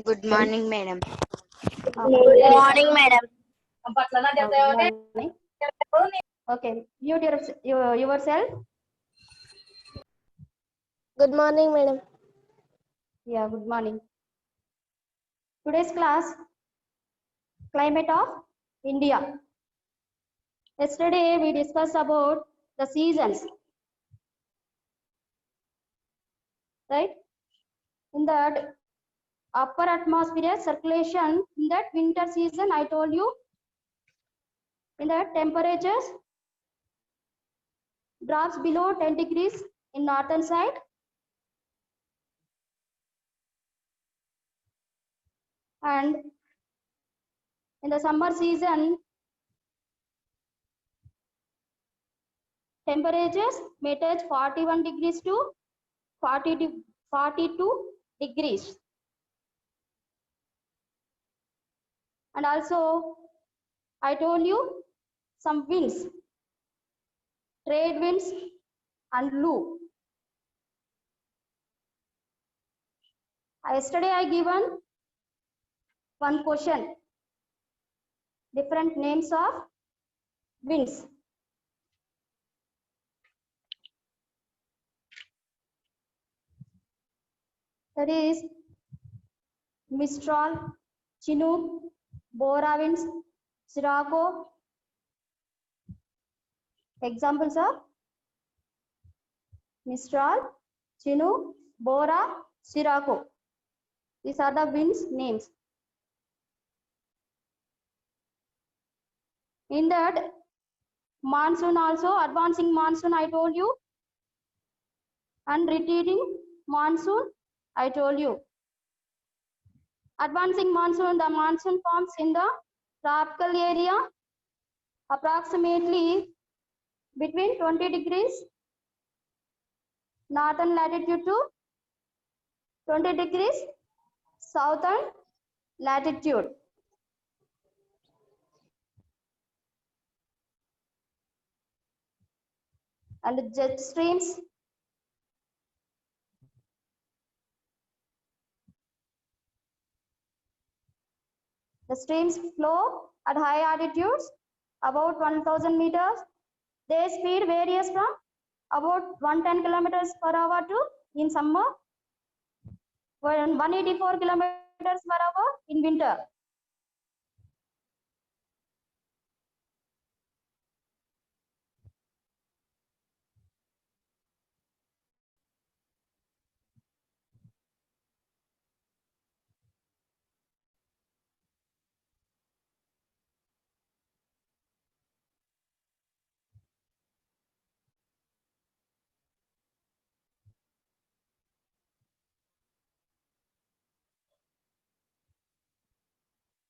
Good morning, madam. Good morning, madam. Morning. Okay, mute yourself. Good morning, madam. Yeah, good morning. Today's class, climate of India. Yesterday we discussed about the seasons, right? In that upper atmosphere circulation, in that winter season, I told you, in that temperatures drops below 10 degrees in northern side, and in the summer season temperatures may touch 41 degrees to 42 degrees. And also I told you some winds, trade winds and Loo. Yesterday I given one question, different names of winds. That is Mistral, Chinook, Bora winds, Sirocco. Examples of Mistral, Chinook, Bora, Sirocco. These are the winds names. In that monsoon also, advancing monsoon I told you, and retreating monsoon I told you. Advancing monsoon, the monsoon forms in the tropical area approximately between 20 degrees northern latitude to 20 degrees southern latitude. And the jet streams, the streams flow at high altitudes about 1000 meters. Their speed varies from about 110 kilometers per hour to, in summer, 184 kilometers per hour in winter.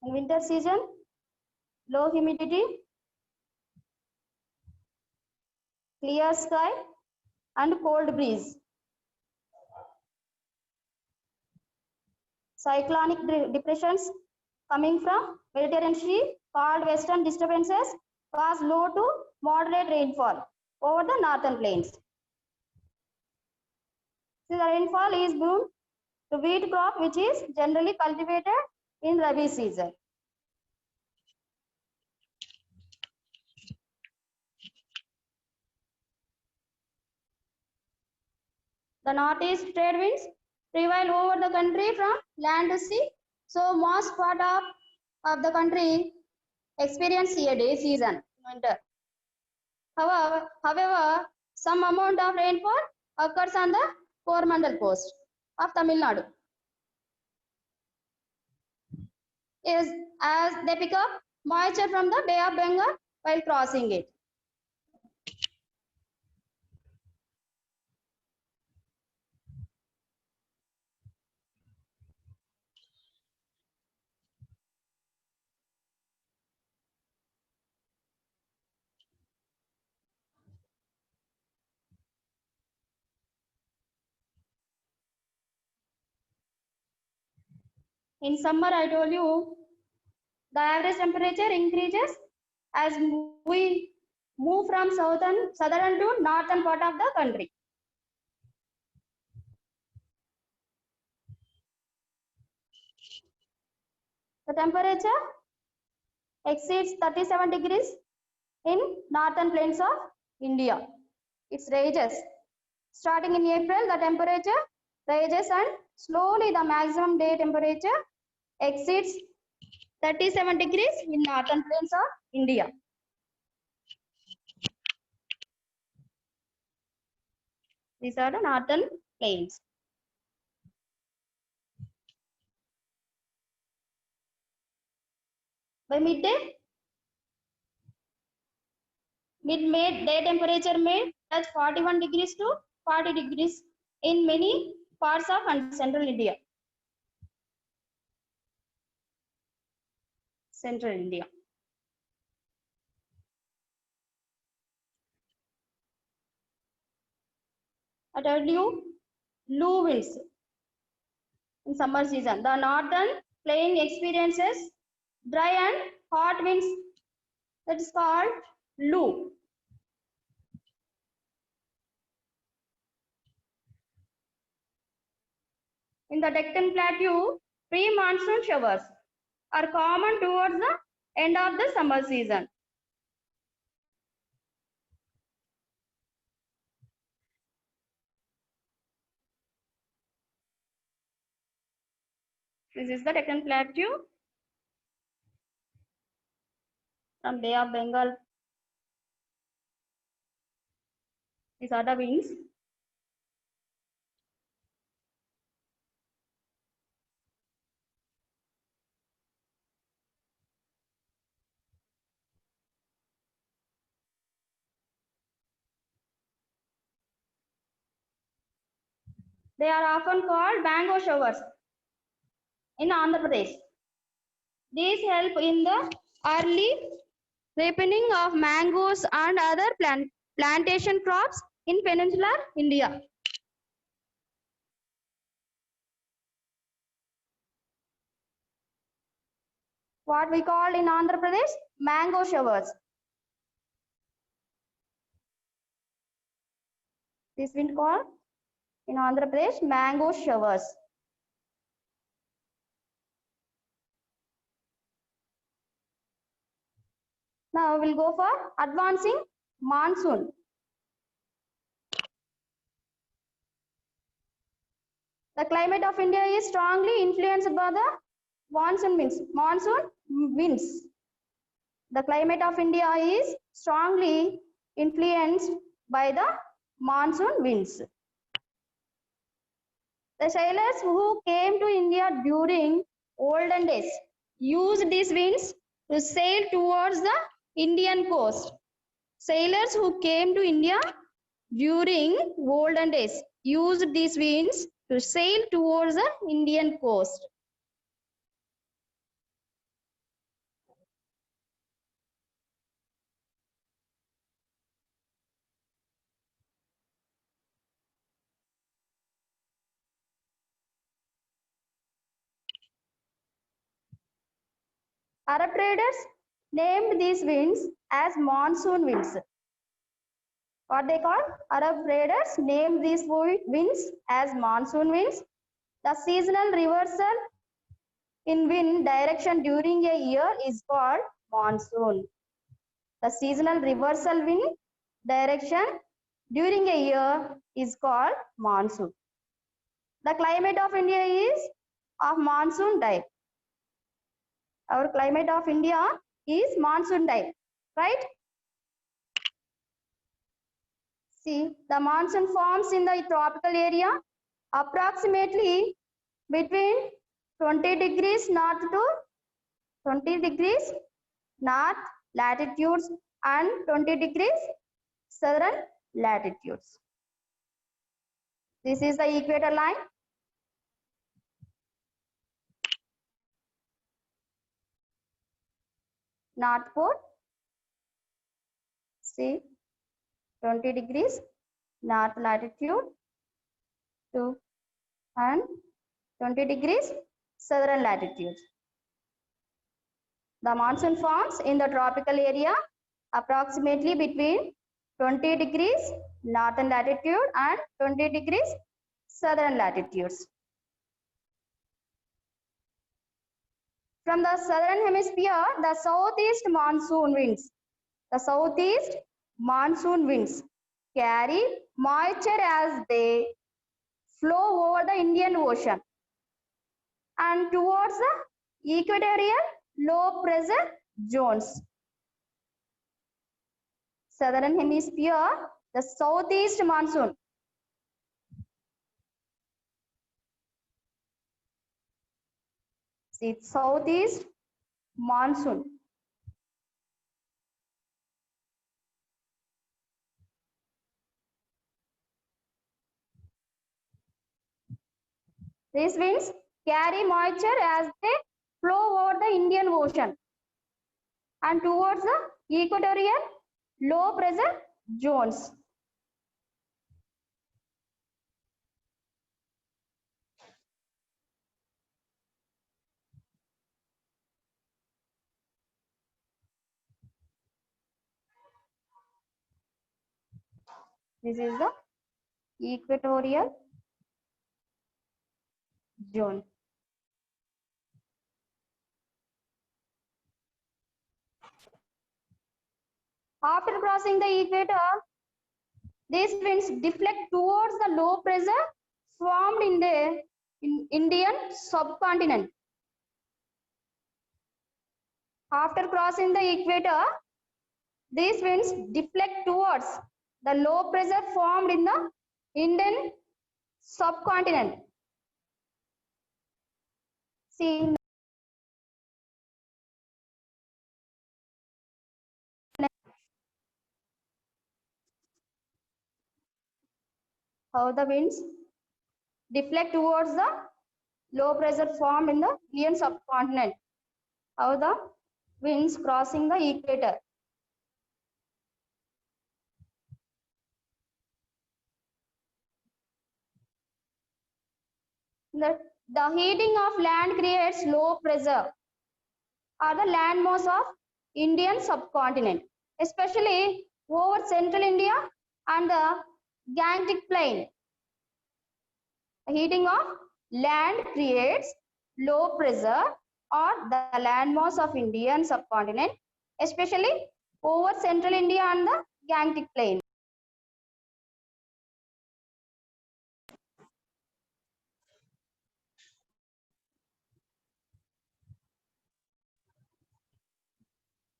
In winter season, low humidity, clear sky and cold breeze. Cyclonic depressions coming from Mediterranean Sea called western disturbances cause low to moderate rainfall over the northern plains. So the rainfall is boom to wheat crop, which is generally cultivated in Rabi season. The northeast trade winds prevail over the country from land to sea. So most part of the country experience a day season, winter. However, some amount of rainfall occurs on the Coromandel coast of Tamil Nadu. Is as they pick up moisture from the Bay of Bengal while crossing it. In summer, I told you, the average temperature increases as we move from southern to northern part of the country. The temperature exceeds 37 degrees in northern plains of India. It ranges. Starting in April, the temperature rises and slowly the maximum day temperature exceeds 37 degrees in northern plains of India. These are the northern plains. By midday, mid-May day temperature may touch 41 degrees to 40 degrees in many parts of central India. Central India. I told you, low winds in summer season. The northern plain experiences dry and hot winds. That is called low. In the Deccan Plateau, pre-monsoon showers are common towards the end of the summer season. This is the Deccan Plateau from Bay of Bengal. These are the winds. They are often called mango showers in Andhra Pradesh. These help in the early ripening of mangoes and other plantation crops in peninsular India. What we call in Andhra Pradesh, mango showers. This wind called in Andhra Pradesh, mango showers. Now we'll go for advancing monsoon. The climate of India is strongly influenced by the monsoon winds. The climate of India is strongly influenced by the monsoon winds. The sailors who came to India during olden days used these winds to sail towards the Indian coast. Sailors who came to India during olden days used these winds to sail towards the Indian coast. Arab traders named these winds as monsoon winds. What they call? Arab traders named these winds as monsoon winds. The seasonal reversal in wind direction during a year is called monsoon. The seasonal reversal wind direction during a year is called monsoon. The climate of India is of monsoon type. Our climate of India is monsoon type, right? See, the monsoon forms in the tropical area approximately between 20 degrees north to 20 degrees north latitudes and 20 degrees southern latitudes. This is the equator line. North pole. See, 20 degrees north latitude to and 20 degrees southern latitude. The monsoon forms in the tropical area approximately between 20 degrees northern latitude and 20 degrees southern latitudes. From the southern hemisphere, the southeast monsoon winds. The southeast monsoon winds carry moisture as they flow over the Indian Ocean and towards the equatorial low pressure zones. Southern hemisphere, the southeast monsoon. See, southeast monsoon. These winds carry moisture as they flow over the Indian Ocean and towards the equatorial low pressure zones. This is the equatorial zone. After crossing the equator, these winds deflect towards the low pressure formed in the Indian subcontinent. After crossing the equator, these winds deflect towards the low pressure formed in the Indian subcontinent. See how the winds deflect towards the low pressure formed in the Indian subcontinent. How the winds crossing the equator. The heating of land creates low pressure or the landmass of Indian subcontinent, especially over central India and the Gangetic plain. The heating of land creates low pressure or the landmass of Indian subcontinent, especially over central India and the Gangetic plain.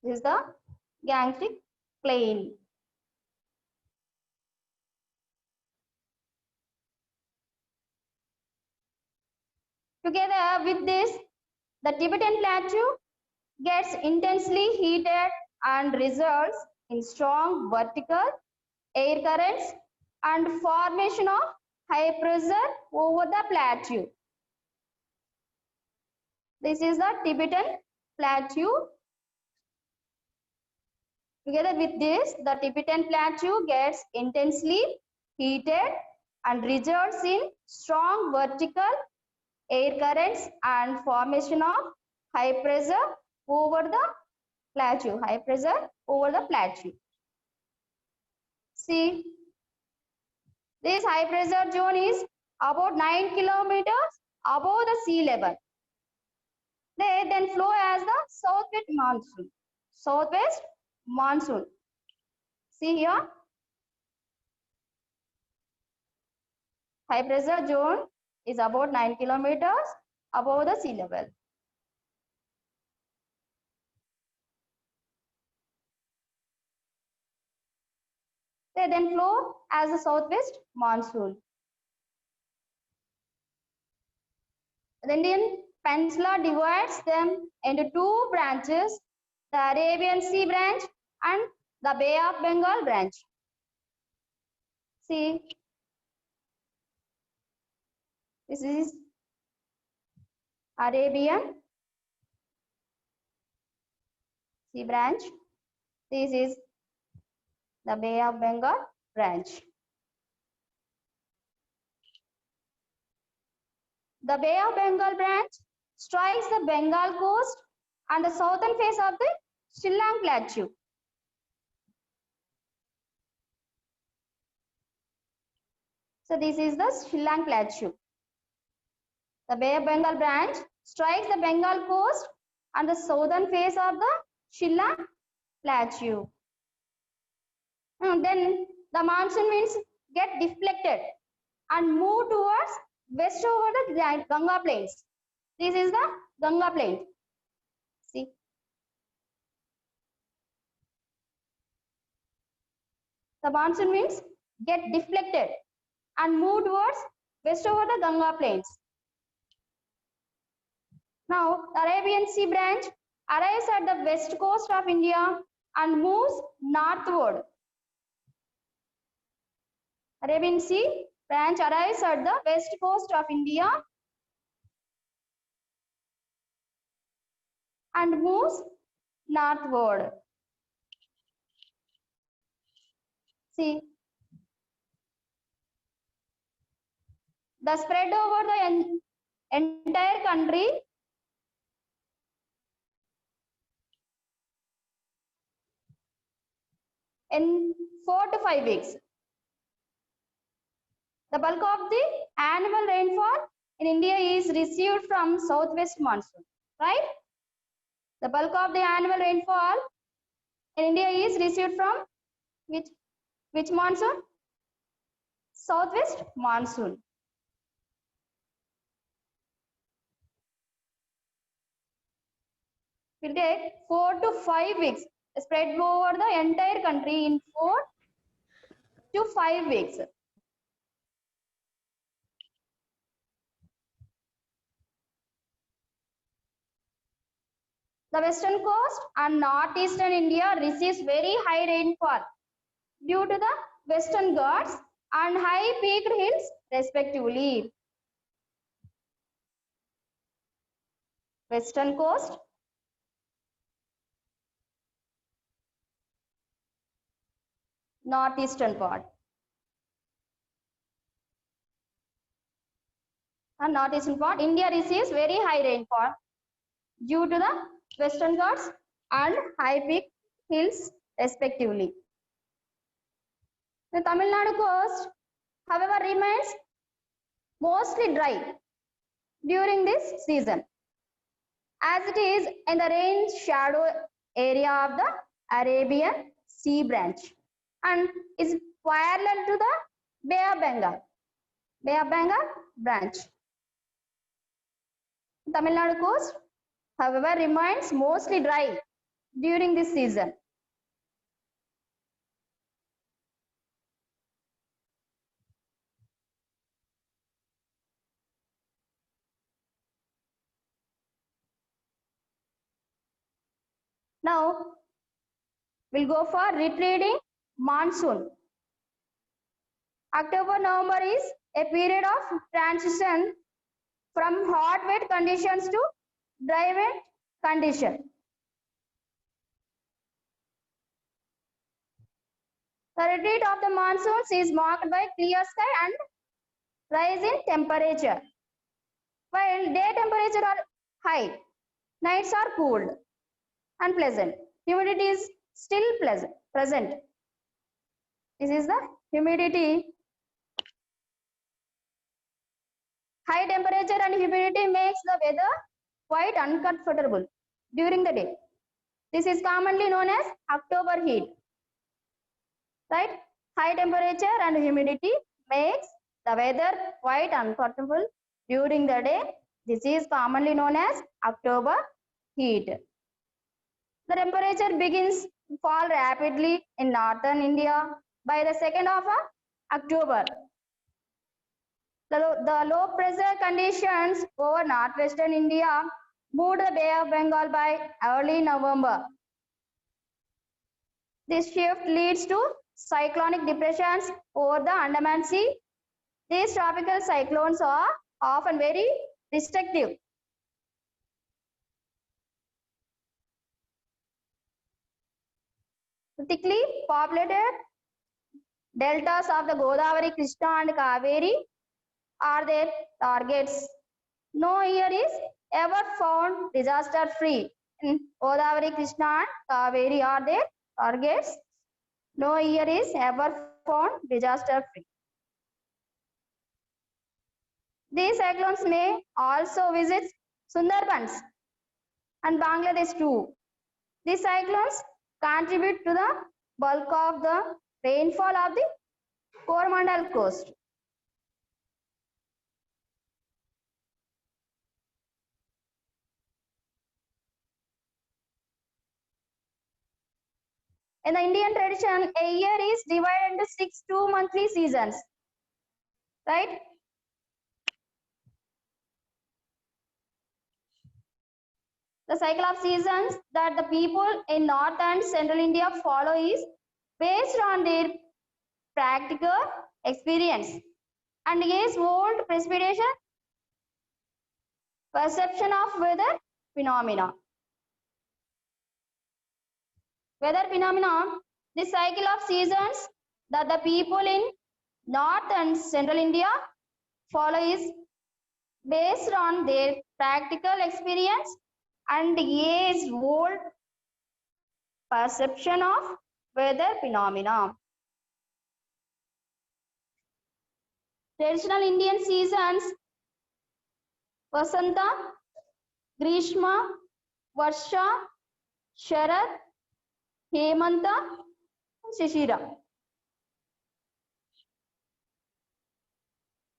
This is the Gangetic plain. Together with this, the Tibetan plateau gets intensely heated and results in strong vertical air currents and formation of high pressure over the plateau. This is the Tibetan plateau. Together with this, the Tibetan plateau gets intensely heated and results in strong vertical air currents and formation of high pressure over the plateau. High pressure over the plateau. See, this high pressure zone is about 9 kilometers above the sea level. They then flow as the southwest monsoon. Southwest monsoon. See here. High pressure zone is about 9 kilometers above the sea level. They then flow as the southwest monsoon. The Indian Peninsula divides them into two branches, the Arabian Sea branch and the Bay of Bengal branch. See, this is Arabian Sea branch. This is the Bay of Bengal branch. The Bay of Bengal branch strikes the Bengal coast and the southern face of the Shillong Plateau. So this is the Shillong Plateau. The Bay of Bengal branch strikes the Bengal coast and the southern face of the Shilla Plateau. Then the monsoon winds get deflected and move towards west over the Ganga plains. This is the Ganga plain. See. The monsoon winds get deflected and move towards west over the Ganga plains. Now, the Arabian Sea branch arrives at the west coast of India and moves northward. Arabian Sea branch arrives at the west coast of India and moves northward. See, the spread over the entire country in 4 to 5 weeks. The bulk of the annual rainfall in India is received from southwest monsoon, right? The bulk of the annual rainfall in India is received from which monsoon? Southwest monsoon. Will take 4 to 5 weeks, spread over the entire country in 4 to 5 weeks. The western coast and northeastern India receives very high rainfall due to the Western Ghats and high peaked hills respectively. Western coast northeastern part and northeastern part India receives very high rainfall due to the Western Ghats and high peaked hills respectively. The Tamil Nadu coast, however, remains mostly dry during this season, as it is in the rain shadow area of the Arabian Sea branch and is parallel to the Bay of Bengal branch. Tamil Nadu coast, however, remains mostly dry during this season. Now, we'll go for retreating monsoon. October-November is a period of transition from hot wet conditions to dry wet condition. The retreat of the monsoons is marked by clear sky and rise in temperature. While day temperatures are high, nights are cool and pleasant. Humidity is still present. This is the humidity. High temperature and humidity makes the weather quite uncomfortable during the day. This is commonly known as October heat. Right? High temperature and humidity makes the weather quite uncomfortable during the day. This is commonly known as October heat. The temperature begins to fall rapidly in northern India by the 2nd of October. The low pressure conditions over northwestern India moved the Bay of Bengal by early November. This shift leads to cyclonic depressions over the Andaman Sea. These tropical cyclones are often very destructive. Thickly populated deltas of the Godavari, Krishna and Kaveri are their targets. No year is ever found disaster free. Godavari, Krishna and Kaveri are their targets. No year is ever found disaster free. These cyclones may also visit Sundarbans and Bangladesh too. These cyclones contribute to the bulk of the rainfall of the Coromandel coast. In the Indian tradition, a year is divided into 6 2-monthly seasons, right? The cycle of seasons that the people in North and Central India follow is based on their practical experience and is old precipitation, perception of weather phenomena. Weather phenomena, the cycle of seasons that the people in North and Central India follow is based on their practical experience and age old perception of weather phenomena. Traditional Indian seasons: Vasanta, Grishma, Varsha, Sharad, Hemanta, Shishira.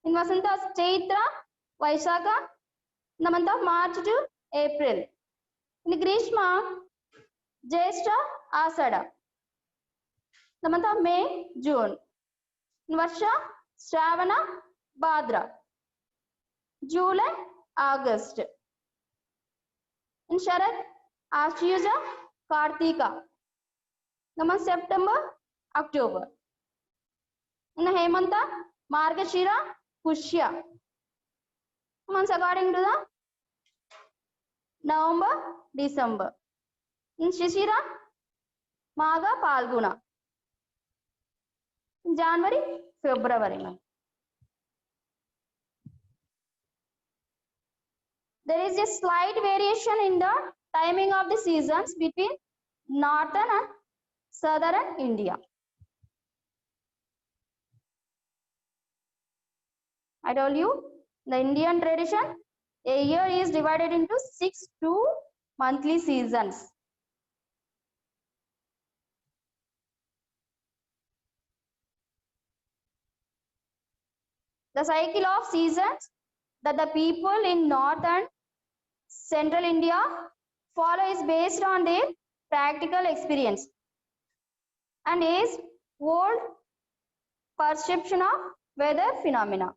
In Vasanta, Chaitra, Vaishakha, in the month of March to April. In Grishma, Jyeshtha, Ashada. The month of May, June. In Varsha, Shravana, Bhadra. July, August. In Sharad, Ashyuja, Kartika. The month September, October. In Hemanta, Margashira, Pushya. Months according to the November, December. In Shishira, Magha, Palguna. In January, February. There is a slight variation in the timing of the seasons between northern and southern India. I told you, the Indian tradition, a year is divided into 6 2-monthly seasons. The cycle of seasons that the people in North and Central India follow is based on their practical experience and is old perception of weather phenomena.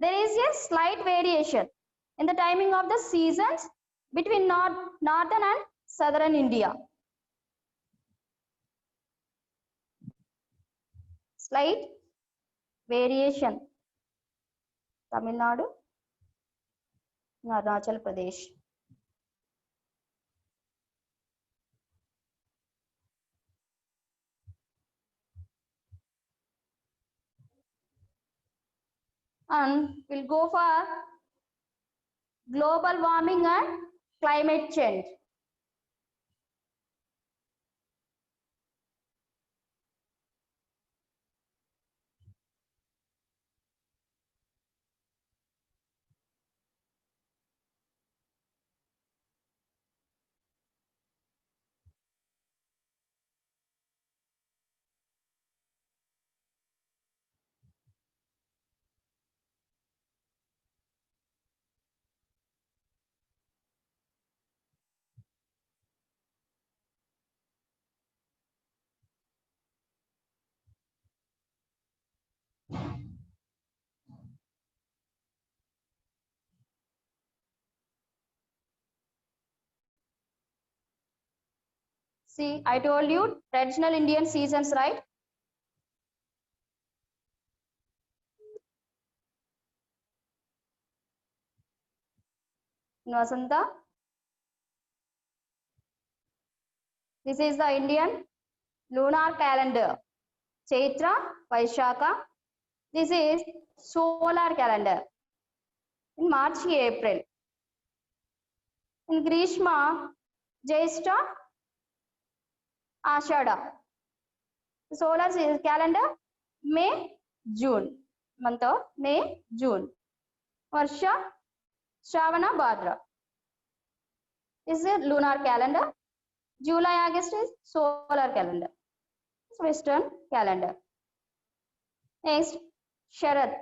There is a slight variation in the timing of the seasons between northern and southern India. Slight variation. Tamil Nadu, Arunachal Pradesh. And we'll go for global warming and climate change. See, I told you traditional Indian seasons, right? In Vasanta, this is the Indian lunar calendar. Chaitra, Vaishakha. This is solar calendar. In March, April. In Grishma, Jyeshta, Ashada. Solar calendar, May, June. Month of May, June. Varsha, Shravana, Bhadra. This is a lunar calendar. July, August is solar calendar. It's Western calendar. Next, Sharad.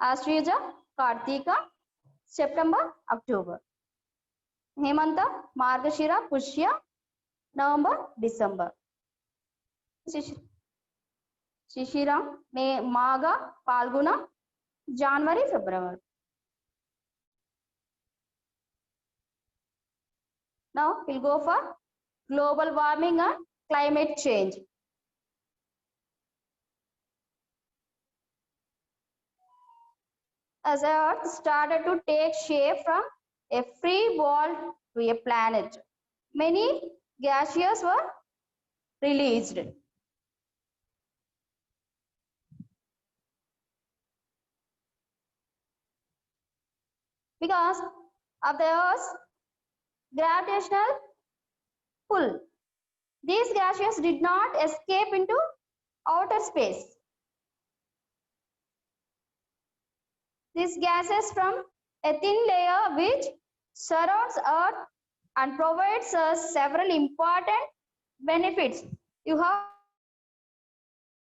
Ashwija, Kartika, September, October. Hemanta, Margashira, Pushya, November, December. Shishira, May, Magha, Palguna, January, February. Now we'll go for global warming and climate change. As Earth started to take shape from a free ball to a planet, many gases were released. Because of the Earth's gravitational pull, these gases did not escape into outer space. These gases from a thin layer which surrounds Earth and provides us several important benefits. You have